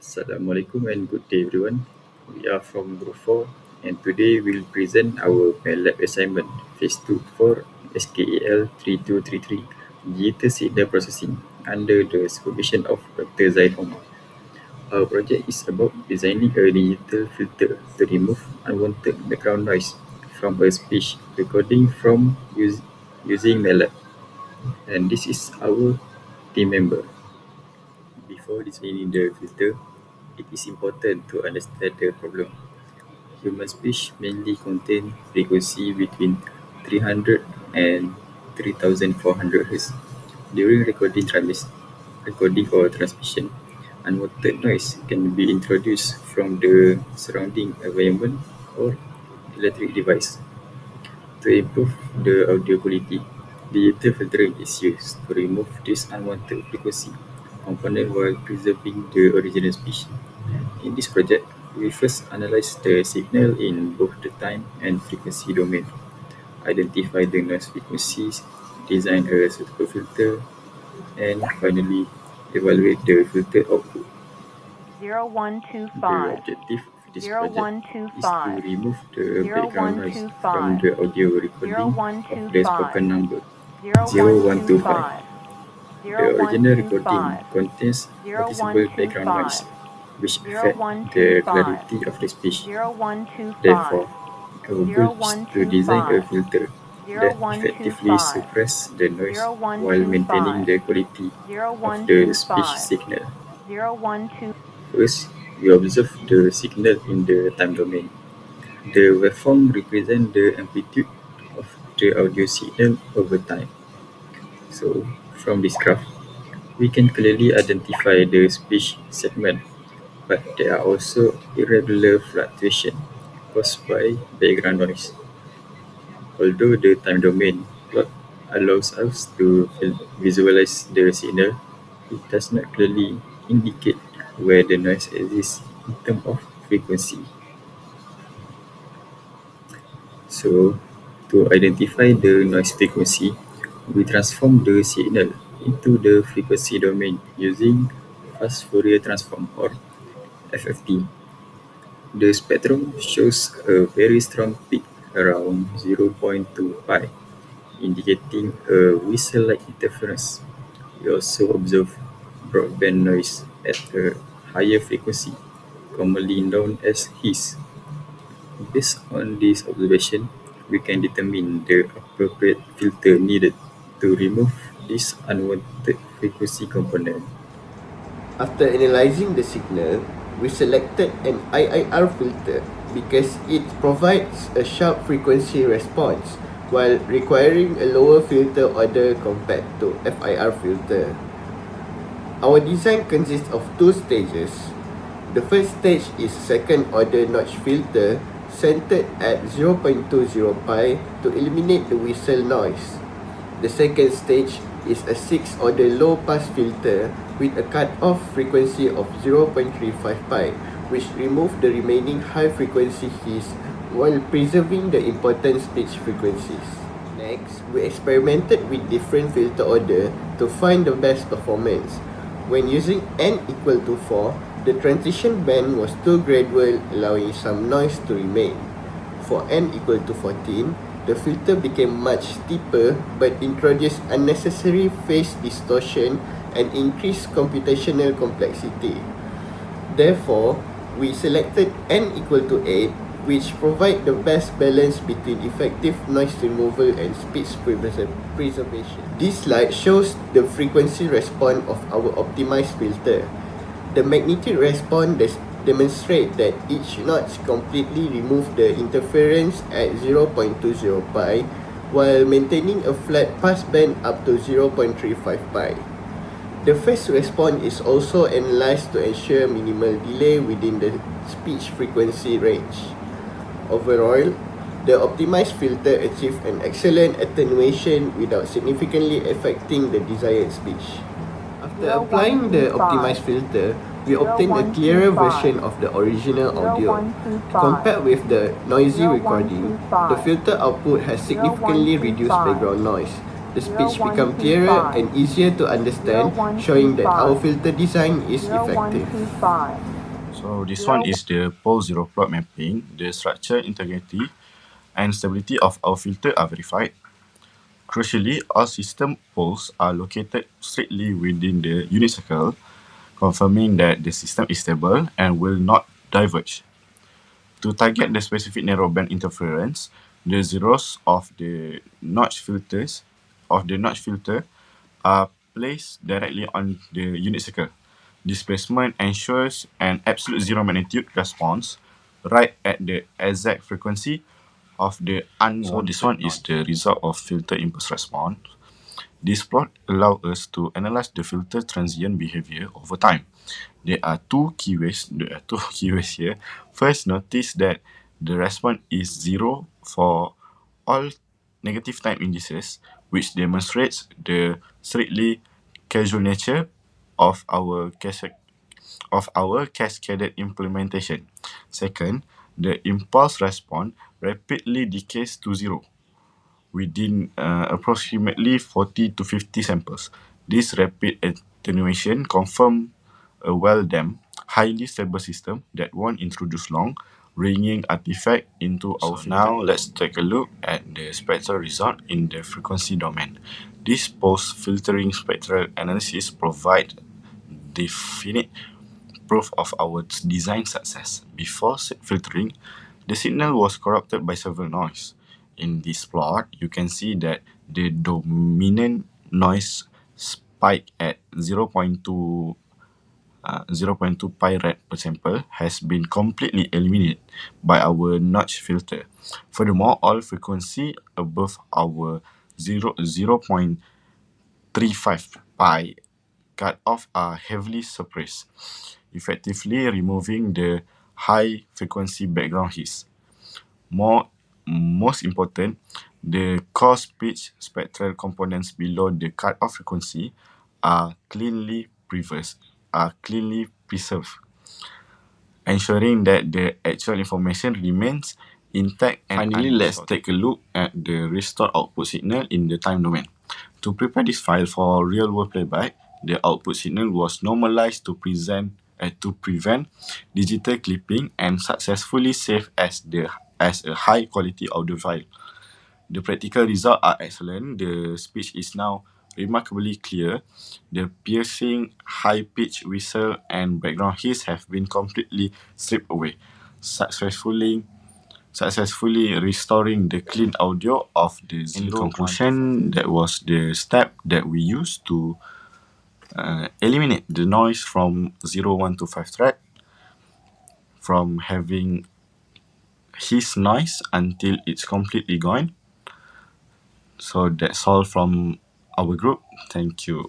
Assalamualaikum and good day everyone. We are from Group 4 and today we'll present our Matlab assignment Phase 2 for SKAL 3233 Digital Signal Processing under the supervision of Dr. Zaid Omar. Our project is about designing a digital filter to remove unwanted background noise from a speech recording from using Matlab. And this is our team member. Before designing the filter, it is important to understand the problem. Human speech mainly contain frequency between 300 and 3400 Hz. During recording or transmission, unwanted noise can be introduced from the surrounding environment or electric device. To improve the audio quality, digital filtering is used to remove this unwanted frequency component while preserving the original speech. In this project, we first analyze the signal in both the time and frequency domain, identify the noise frequencies, design a suitable filter, and finally evaluate the filter output. Zero one two The five objective of this zero project one two is to five remove the zero background one noise two from five the audio zero recording one of two the five spoken number zero one two 0125. five The zero one original two recording five contains zero one noticeable two background noise, five which zero affect one two the five clarity of the speech. zero one two five Therefore, our zero goal is one to two design a five filter zero that one two effectively five suppresses the noise zero one while two maintaining five the quality zero of one the two speech five signal. zero one two First, we observe the signal in the time domain. The waveform represents the amplitude of the audio signal over time. So, from this graph, we can clearly identify the speech segment, but there are also irregular fluctuations caused by background noise. Although the time domain plot allows us to visualize the signal, it does not clearly indicate where the noise exists in terms of frequency. So, to identify the noise frequency, we transform the signal into the frequency domain using fast Fourier transform or FFT. The spectrum shows a very strong peak around 0.2 pi, indicating a whistle-like interference. We also observe broadband noise at a higher frequency, commonly known as hiss. Based on this observation, we can determine the appropriate filter needed to remove this unwanted frequency component. After analyzing the signal, we selected an IIR filter because it provides a sharp frequency response while requiring a lower filter order compared to FIR filter. Our design consists of two stages. The first stage is second order notch filter centered at 0.20 pi to eliminate the whistle noise. The second stage is a 6th order low pass filter with a cut-off frequency of 0.35 pi, which removes the remaining high frequency hiss while preserving the important speech frequencies. Next, we experimented with different filter order to find the best performance. When using n equal to 4, the transition band was too gradual, allowing some noise to remain. For n equal to 14, the filter became much steeper but introduced unnecessary phase distortion and increased computational complexity. Therefore, we selected n equal to 8, which provide the best balance between effective noise removal and speech preservation. This slide shows the frequency response of our optimized filter. The magnitude response demonstrate that each notch completely remove the interference at 0.20 pi while maintaining a flat passband up to 0.35 pi. The phase response is also analyzed to ensure minimal delay within the speech frequency range. Overall, the optimized filter achieved an excellent attenuation without significantly affecting the desired speech. After applying the optimized filter, we obtained a clearer version of the original audio. Compared with the noisy recording, the filter output has significantly reduced background noise. the speech become clearer and easier to understand, showing that our filter design is effective. 0125. So this one is the pole zero plot mapping. The structure, integrity, and stability of our filter are verified. Crucially, all system poles are located strictly within the unit circle, confirming that the system is stable and will not diverge. To target the specific narrowband interference, the zeros of the notch filter are placed directly on the unit circle. Displacement ensures an absolute zero magnitude response right at the exact frequency of the unwanted. So this one is the result of filter impulse response. This plot allows us to analyze the filter transient behavior over time. There are two keywords here. First, notice that the response is zero for all negative time indices, which demonstrates the strictly causal nature of our cascaded implementation. Second, the impulse response rapidly decays to zero within approximately 40 to 50 samples. This rapid attenuation confirms a well-damped, highly stable system that won't introduce long, ringing artifact into our filter. Now let's take a look at the spectral result in the frequency domain. This post-filtering spectral analysis provides definite proof of our design success. Before filtering, the signal was corrupted by several noise. In this plot, you can see that the dominant noise spike at 0.2 pi rad per sample has been completely eliminated by our notch filter. Furthermore, all frequency above our 0.35 pi cutoff are heavily suppressed, effectively removing the high frequency background hiss. Most important, the coarse pitch spectral components below the cutoff frequency are cleanly preserved, ensuring that the actual information remains intact and finally, let's take a look at the restored output signal in the time domain. To prepare this file for real-world playback, the output signal was normalized to prevent digital clipping and successfully saved as a high-quality audio file. The practical results are excellent. The speech is now remarkably clear. The piercing, high-pitched whistle and background hiss have been completely stripped away, successfully restoring the clean audio of the zero. In conclusion, that was the step that we used to eliminate the noise from 0125 track, from having his noise until it's completely gone. So that's all from our group. Thank you.